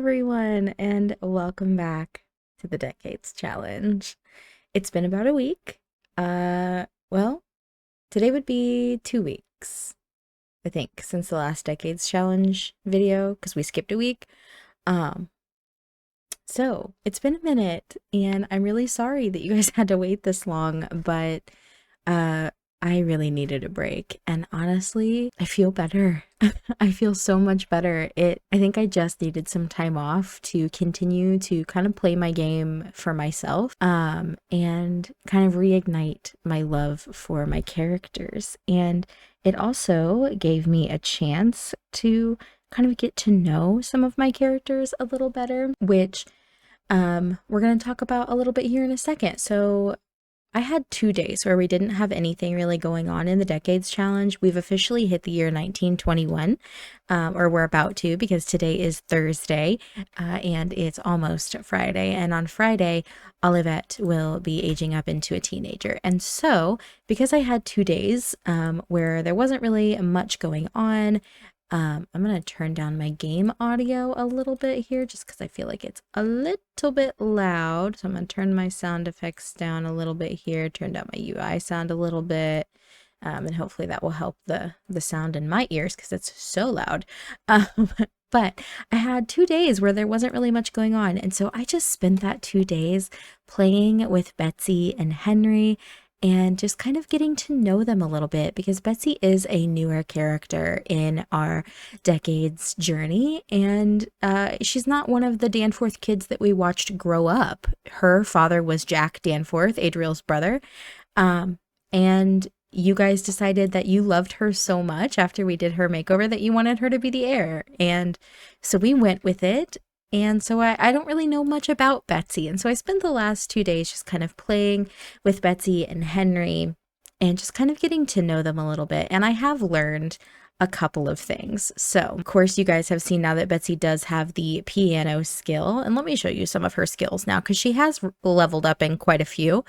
everyone, and welcome back to the Decades Challenge. It's been about a week. Well, today would be 2 weeks, I think, since the last Decades Challenge video, because we skipped a week. Um, so it's been a minute, and I'm really sorry that you guys had to wait this long, but uh, I really needed a break, and honestly, I feel better. I feel so much better. I think I just needed some time off to continue to kind of play my game for myself, and kind of reignite my love for my characters. And it also gave me a chance to kind of get to know some of my characters a little better, which we're going to talk about a little bit here in a second. So I had 2 days where we didn't have anything really going on in the Decades Challenge. We've officially hit the year 1921, or we're about to, because today is Thursday, and it's almost Friday. And on Friday, Olivet will be aging up into a teenager. And so, because I had 2 days where there wasn't really much going on, I'm going to turn down my game audio a little bit here just because I feel like it's a little bit loud. So I'm going to turn my sound effects down a little bit here, turn down my UI sound a little bit, and hopefully that will help the sound in my ears because it's so loud. But I had 2 days where there wasn't really much going on. And so I just spent that 2 days playing with Betsy and Henry and just kind of getting to know them a little bit, because Betsy is a newer character in our Decades journey, and she's not one of the Danforth kids that we watched grow up. Her father was Jack Danforth, Adriel's brother, and you guys decided that you loved her so much after we did her makeover that you wanted her to be the heir, and so we went with it. And so I don't really know much about Betsy. And so I spent the last 2 days just kind of playing with Betsy and Henry and just kind of getting to know them a little bit. And I have learned a couple of things. So, of course, you guys have seen now that Betsy does have the piano skill. And let me show you some of her skills now, because she has leveled up in quite a few.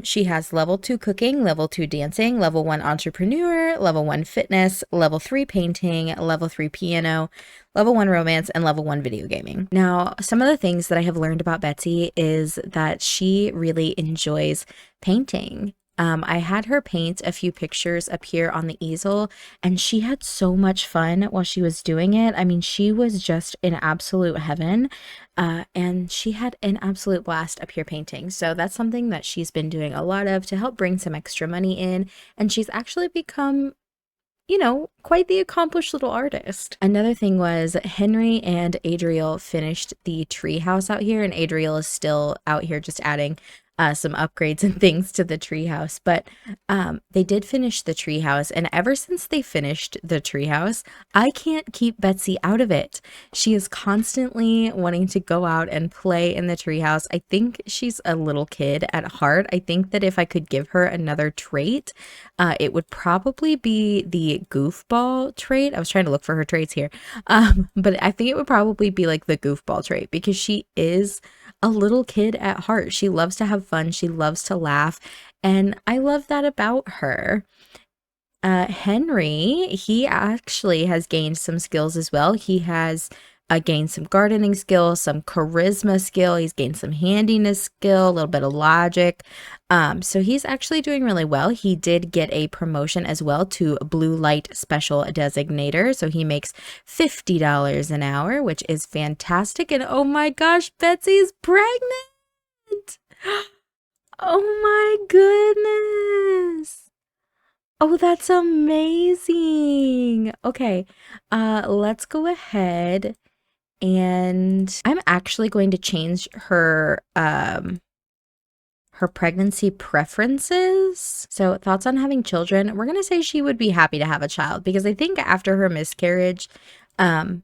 She has level 2 cooking, level 2 dancing, level 1 entrepreneur, level 1 fitness, level 3 painting, level 3 piano, level 1 romance, and level 1 video gaming. Now, some of the things that I have learned about Betsy is that she really enjoys painting. I had her paint a few pictures up here on the easel, and she had so much fun while she was doing it. I mean, she was just in absolute heaven, and she had an absolute blast up here painting. So that's something that she's been doing a lot of to help bring some extra money in, and she's actually become, you know, quite the accomplished little artist. Another thing was Henry and Adriel finished the tree house out here, and Adriel is still out here just adding some upgrades and things to the treehouse, but they did finish the treehouse, and ever since they finished the treehouse, I can't keep Betsy out of it. She is constantly wanting to go out and play in the treehouse. I think she's a little kid at heart. I think that if I could give her another trait, it would probably be the goofball trait. I was trying to look for her traits here, but I think it would probably be like the goofball trait, because she is a little kid at heart. She loves to have fun. She loves to laugh. And I love that about her. Henry, he actually has gained some skills as well. He has gained some gardening skill, some charisma skill. He's gained some handiness skill, a little bit of logic. So he's actually doing really well. He did get a promotion as well to blue light special designator. So he makes $50 an hour, which is fantastic. And oh my gosh, Betsy's pregnant. Oh my goodness. Oh, that's amazing. Okay, let's go ahead, and I'm actually going to change her her pregnancy preferences. So thoughts on having children. We're going to say she would be happy to have a child, because I think after her miscarriage, you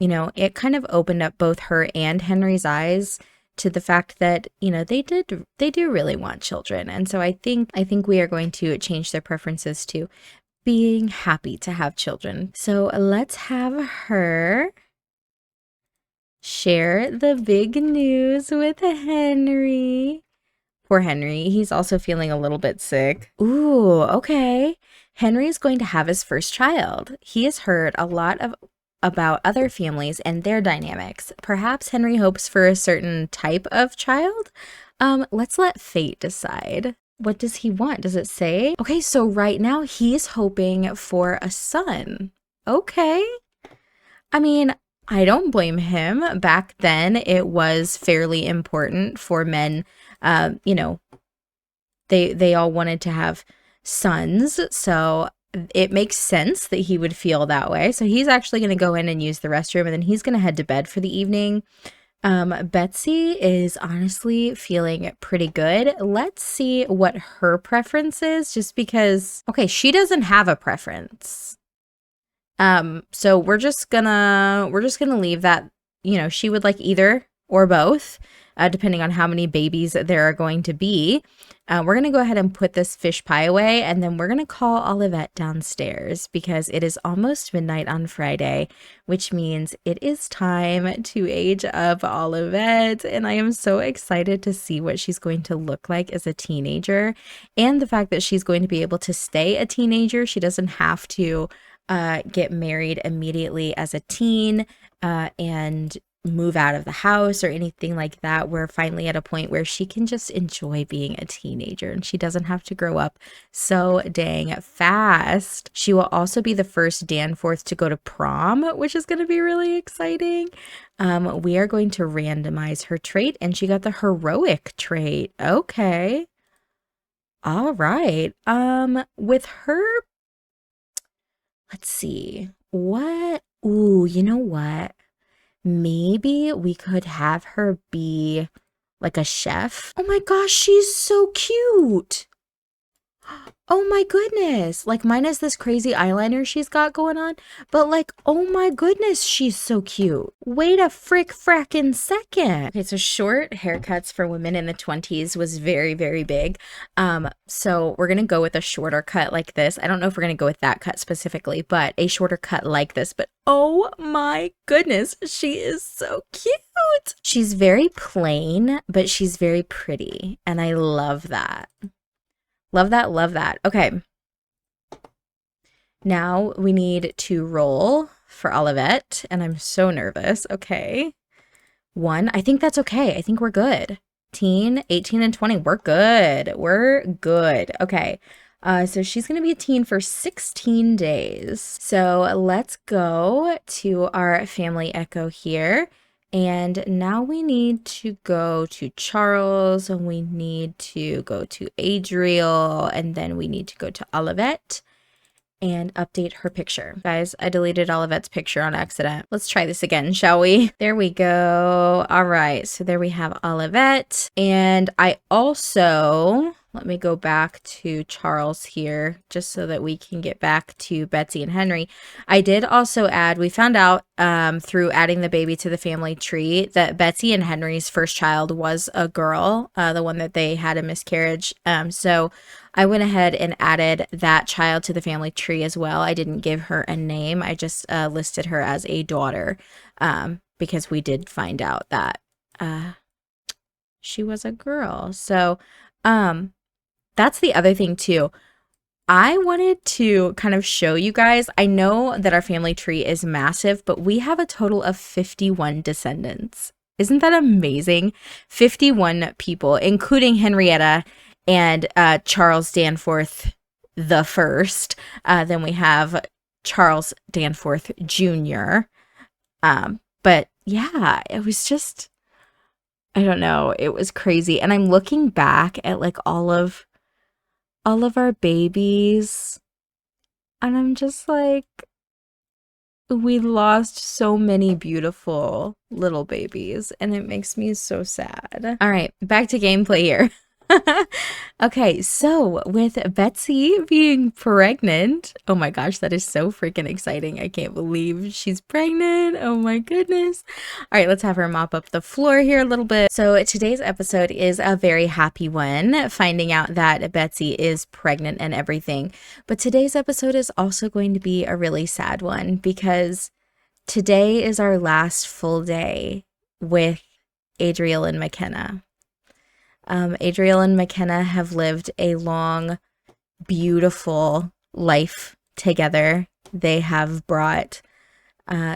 know, it kind of opened up both her and Henry's eyes to the fact that, you know, they do really want children. And so I think we are going to change their preferences to being happy to have children. So let's have her share the big news with Henry. Poor Henry. He's also feeling a little bit sick. Ooh, okay. Henry is going to have his first child. He has heard a lot of about other families and their dynamics. Perhaps Henry hopes for a certain type of child. Let's let fate decide. What does he want? Does it say? Okay, so right now he's hoping for a son. Okay. I mean, I don't blame him. Back then, it was fairly important for men. You know, they all wanted to have sons, so it makes sense that he would feel that way. So he's actually going to go in and use the restroom, and then he's going to head to bed for the evening. Betsy is honestly feeling pretty good. Let's see what her preference is, just because, okay, she doesn't have a preference. So we're just gonna leave that, you know, she would like either or both, depending on how many babies there are going to be. We're gonna go ahead and put this fish pie away, and then we're gonna call Olivette downstairs because it is almost midnight on Friday, which means it is time to age up Olivette, and I am so excited to see what she's going to look like as a teenager, and the fact that she's going to be able to stay a teenager. She doesn't have to get married immediately as a teen and move out of the house or anything like that. We're finally at a point where she can just enjoy being a teenager and she doesn't have to grow up so dang fast. She will also be the first Danforth to go to prom, which is going to be really exciting. We are going to randomize her trait, and she got the heroic trait. Okay. All right. With her, let's see. What? Ooh, you know what? Maybe we could have her be like a chef. Oh my gosh, she's so cute. Oh my goodness. Like, minus this crazy eyeliner she's got going on, but like, oh my goodness, she's so cute. Wait a frackin' second. Okay, so short haircuts for women in the 20s was very, very big. So we're gonna go with a shorter cut like this. I don't know if we're gonna go with that cut specifically, but a shorter cut like this. But oh my goodness, she is so cute. She's very plain, but she's very pretty, and I love that. Love that, love that. Okay. Now we need to roll for Olivette, and I'm so nervous. Okay. 1. I think that's okay. I think we're good. Teen, 18 and 20. We're good. We're good. Okay. So she's going to be a teen for 16 days. So let's go to our family echo here. And now we need to go to Charles, and we need to go to Adriel, and then we need to go to Olivette and update her picture. Guys, I deleted Olivette's picture on accident. Let's try this again, shall we? There we go. All right, so there we have Olivette. And I also, let me go back to Charles here just so that we can get back to Betsy and Henry. I did also add, we found out through adding the baby to the family tree that Betsy and Henry's first child was a girl, the one that they had a miscarriage. So I went ahead and added that child to the family tree as well. I didn't give her a name. I just listed her as a daughter because we did find out that she was a girl. So that's the other thing too. I wanted to kind of show you guys, I know that our family tree is massive, but we have a total of 51 descendants. Isn't that amazing? 51 people, including Henrietta and Charles Danforth the first. Then we have Charles Danforth Jr. But yeah, it was just, I don't know, it was crazy. And I'm looking back at like all of our babies, and I'm just like, we lost so many beautiful little babies, and it makes me so sad. All right, back to gameplay here. Okay, so with Betsy being pregnant, oh my gosh, that is so freaking exciting. I can't believe she's pregnant. Oh my goodness. All right, let's have her mop up the floor here a little bit. So today's episode is a very happy one, finding out that Betsy is pregnant and everything. But today's episode is also going to be a really sad one because today is our last full day with Adriel and McKenna. Adriel and McKenna have lived a long, beautiful life together. They have brought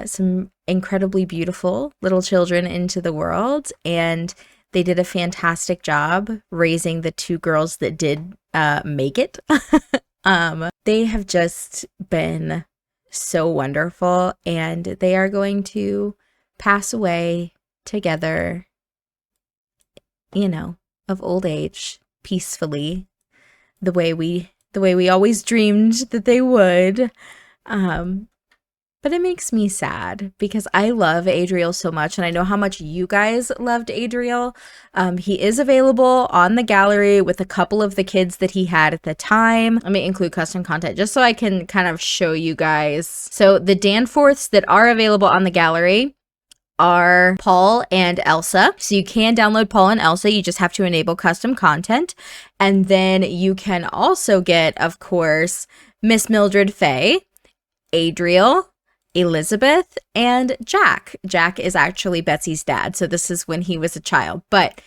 some incredibly beautiful little children into the world, and they did a fantastic job raising the two girls that did make it. They have just been so wonderful, and they are going to pass away together, you know, of old age, peacefully, the way we always dreamed that they would. But it makes me sad because I love Adriel so much, and I know how much you guys loved Adriel. He is available on the gallery with a couple of the kids that he had at the time. Let me include custom content just so I can kind of show you guys. So the Danforths that are available on the gallery are Paul and Elsa. So you can download Paul and Elsa. You just have to enable custom content. And then you can also get, of course, Miss Mildred Faye, Adriel, Elizabeth, and Jack. Jack is actually Betsy's dad, so this is when he was a child. But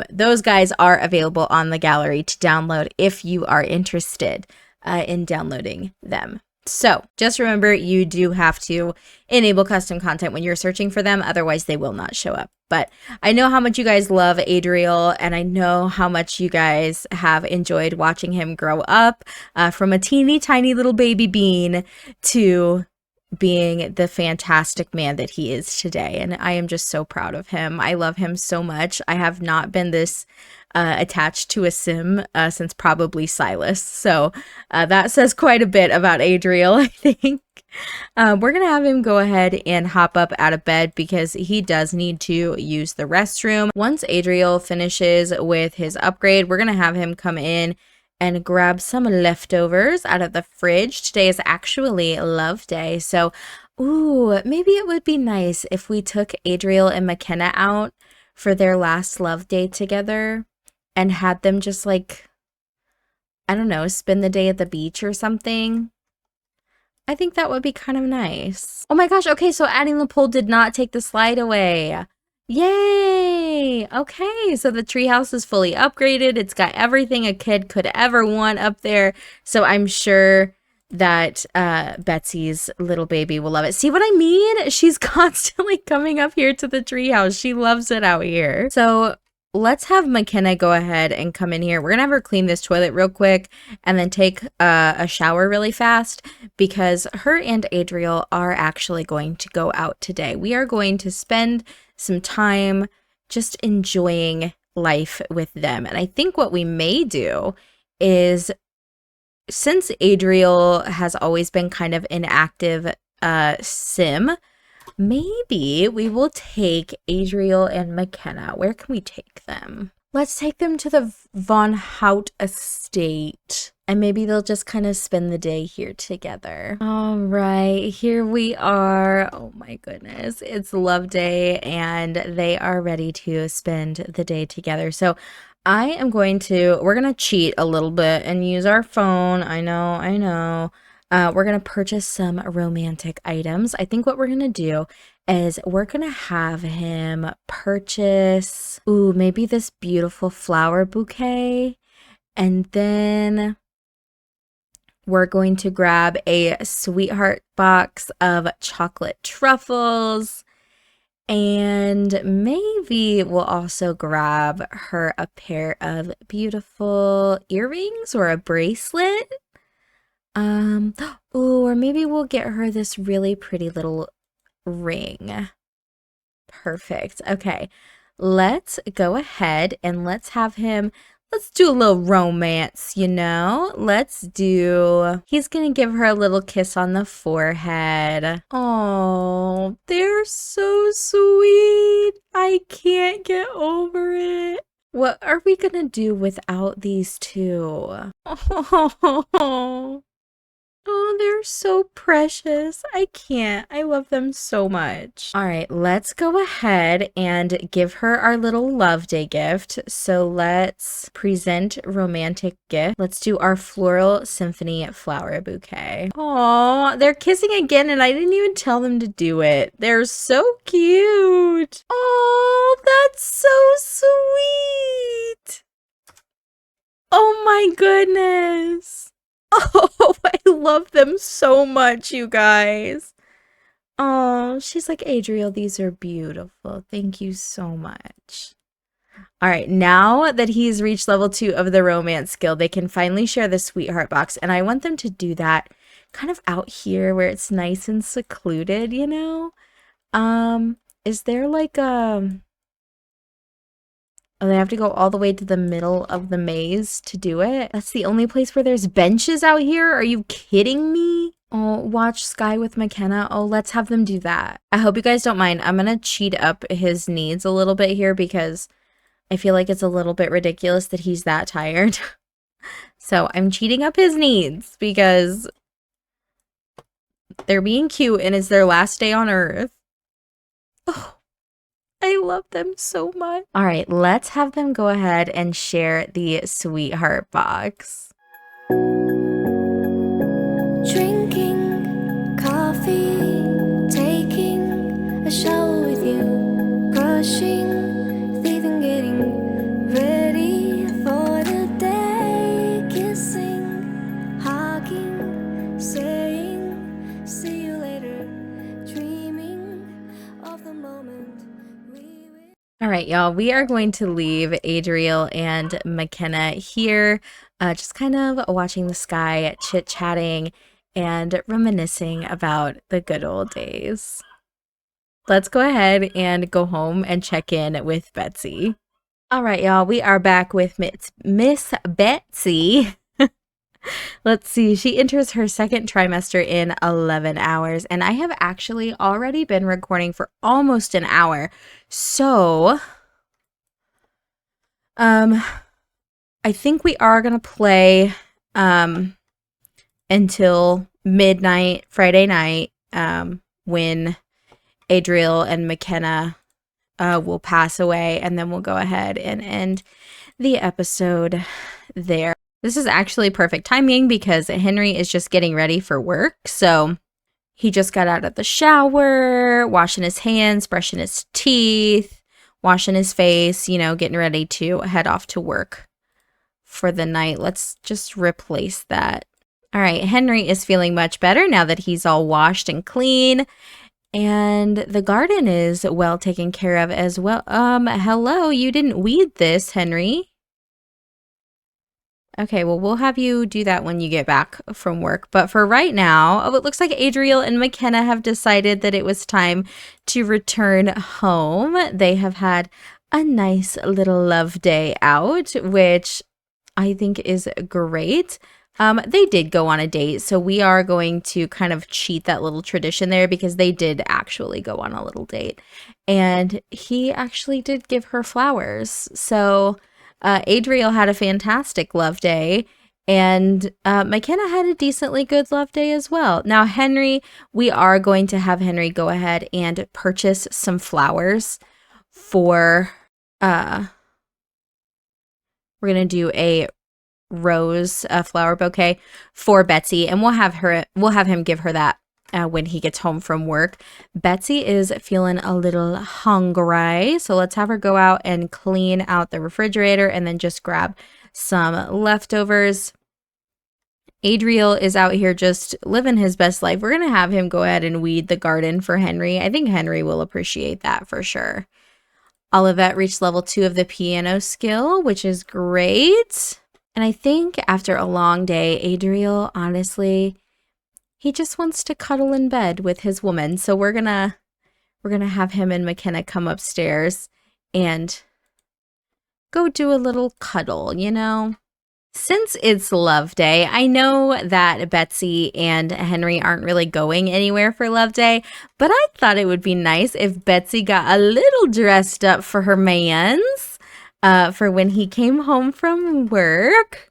those guys are available on the gallery to download if you are interested in downloading them. So just remember, you do have to enable custom content when you're searching for them, otherwise they will not show up. But I know how much you guys love Adriel, and I know how much you guys have enjoyed watching him grow up from a teeny tiny little baby bean to being the fantastic man that he is today. And I am just so proud of him. I love him so much. I have not been this attached to a sim since probably Silas. So that says quite a bit about Adriel, I think. We're going to have him go ahead and hop up out of bed because he does need to use the restroom. Once Adriel finishes with his upgrade, we're going to have him come in and grab some leftovers out of the fridge. Today is actually love day. So, ooh, maybe it would be nice if we took Adriel and McKenna out for their last love day together and had them just like, I don't know, spend the day at the beach or something. I think that would be kind of nice. Oh my gosh, okay, so adding the poll did not take the slide away. Yay! Okay, so the treehouse is fully upgraded. It's got everything a kid could ever want up there. So I'm sure that Betsy's little baby will love it. See what I mean? She's constantly coming up here to the treehouse. She loves it out here. So let's have McKenna go ahead and come in here. We're gonna have her clean this toilet real quick and then take a shower really fast because her and Adriel are actually going to go out today. We are going to spend some time just enjoying life with them. And I think what we may do is, since Adriel has always been kind of an active sim, maybe we will take Adriel and McKenna. Where can we take them? Let's take them to the Von Hout estate. And maybe they'll just kind of spend the day here together. All right, here we are. Oh my goodness. It's love day and they are ready to spend the day together. So we're going to cheat a little bit and use our phone. I know. We're going to purchase some romantic items. I think what we're going to do is we're going to have him purchase, maybe this beautiful flower bouquet. And then we're going to grab a sweetheart box of chocolate truffles. And maybe we'll also grab her a pair of beautiful earrings or a bracelet. Or maybe we'll get her this really pretty little ring. Perfect. Okay, let's go ahead and let's do a little romance, he's gonna give her a little kiss on the forehead. Oh, they're so sweet. I can't get over it. What are we gonna do without these two? Oh, they're so precious. I can't. I love them so much. All right, let's go ahead and give her our little love day gift. So let's present romantic gift. Let's do our floral symphony flower bouquet. Oh, they're kissing again and I didn't even tell them to do it. They're so cute. Oh, that's so sweet. Oh my goodness. Oh, I love them so much, you guys. Oh, she's like, Adriel, these are beautiful. Thank you so much. All right, now that he's reached level 2 of the romance skill, they can finally share the sweetheart box. And I want them to do that kind of out here where it's nice and secluded, you know? Is there like oh, they have to go all the way to the middle of the maze to do it? That's the only place where there's benches out here? Are you kidding me? Oh, watch Sky with McKenna. Oh, let's have them do that. I hope you guys don't mind. I'm gonna cheat up his needs a little bit here because I feel like it's a little bit ridiculous that he's that tired. So I'm cheating up his needs because they're being cute and it's their last day on Earth. Oh, I love them so much. All right, let's have them go ahead and share the sweetheart box. Drinking coffee, taking a shower with you, brushing teeth and getting ready for the day, kissing, hugging, saying, see you later, dreaming of the moment we will. All right, y'all, we are going to leave Adriel and McKenna here, just kind of watching the sky, chit-chatting, and reminiscing about the good old days. Let's go ahead and go home and check in with Betsy. All right, y'all, we are back with Miss Betsy. Let's see, she enters her second trimester in 11 hours, and I have actually already been recording for almost an hour. So, I think we are going to play until midnight Friday night, when Adriel and McKenna will pass away, and then we'll go ahead and end the episode there. This is actually perfect timing because Henry is just getting ready for work. So he just got out of the shower, washing his hands, brushing his teeth, washing his face, you know, getting ready to head off to work for the night. Let's just replace that. All right, Henry is feeling much better now that he's all washed and clean. And the garden is well taken care of as well. Hello, you didn't weed this, Henry. Okay, well, we'll have you do that when you get back from work. But for right now, oh, it looks like Adriel and McKenna have decided that it was time to return home. They have had a nice little love day out, which I think is great. They did go on a date, so we are going to kind of cheat that little tradition there because they did actually go on a little date. And he actually did give her flowers. So Adriel had a fantastic love day, and McKenna had a decently good love day as well. Now, Henry, we are going to have Henry go ahead and purchase some flowers for, we're going to do a rose flower bouquet for Betsy, and we'll have him give her that when he gets home from work. Betsy is feeling a little hungry, so let's have her go out and clean out the refrigerator and then just grab some leftovers. Adriel is out here just living his best life. We're gonna have him go ahead and weed the garden for Henry. I think Henry will appreciate that for sure. Olivet reached level 2 of the piano skill, which is great. And I think after a long day, Adriel, honestly, he just wants to cuddle in bed with his woman. So we're gonna have him and McKenna come upstairs and go do a little cuddle, you know? Since it's Love Day, I know that Betsy and Henry aren't really going anywhere for Love Day, but I thought it would be nice if Betsy got a little dressed up for her mans for when he came home from work.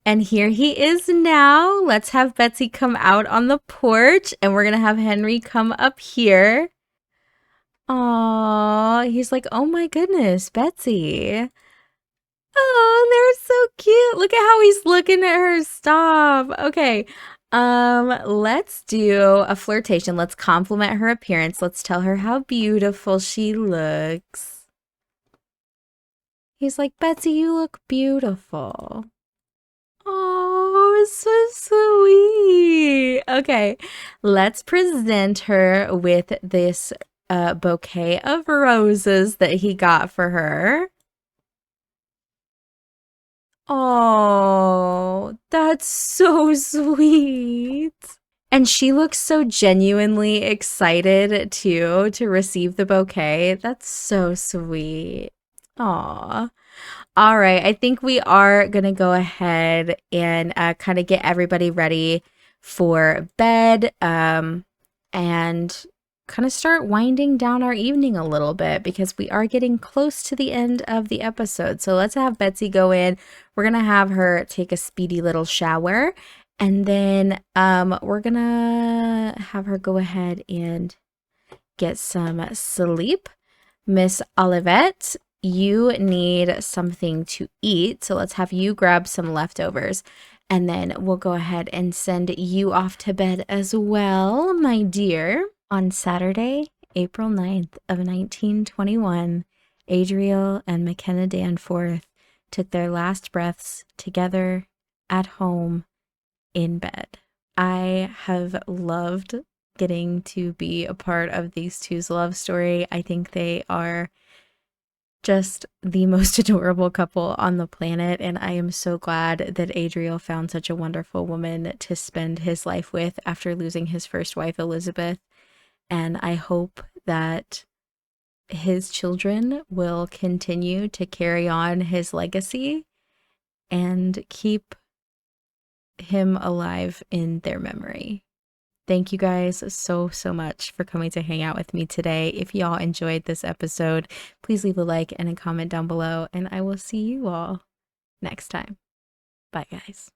And here he is now. Let's have Betsy come out on the porch, and we're going to have Henry come up here. Aww, he's like, oh my goodness, Betsy. Oh, they're so cute. Look at how he's looking at her. Stop. Okay. Let's do a flirtation. Let's compliment her appearance. Let's tell her how beautiful she looks. He's like, Betsy, you look beautiful. Oh, was so sweet. Okay, let's present her with this bouquet of roses that he got for her. Oh, that's so sweet. And she looks so genuinely excited too to receive the bouquet. That's so sweet. Aw. All right, I think we are going to go ahead and kind of get everybody ready for bed and kind of start winding down our evening a little bit because we are getting close to the end of the episode. So let's have Betsy go in. We're going to have her take a speedy little shower, and then we're going to have her go ahead and get some sleep. Miss Olivette, you need something to eat, so let's have you grab some leftovers, and then we'll go ahead and send you off to bed as well, my dear. On Saturday, April 9th of 1921, Adriel and McKenna Danforth took their last breaths together at home in bed. I have loved getting to be a part of these two's love story. I think they are just the most adorable couple on the planet, and I am so glad that Adriel found such a wonderful woman to spend his life with after losing his first wife, Elizabeth. And I hope that his children will continue to carry on his legacy and keep him alive in their memory. Thank you guys so much for coming to hang out with me today. If y'all enjoyed this episode, please leave a like and a comment down below, and I will see you all next time. Bye, guys.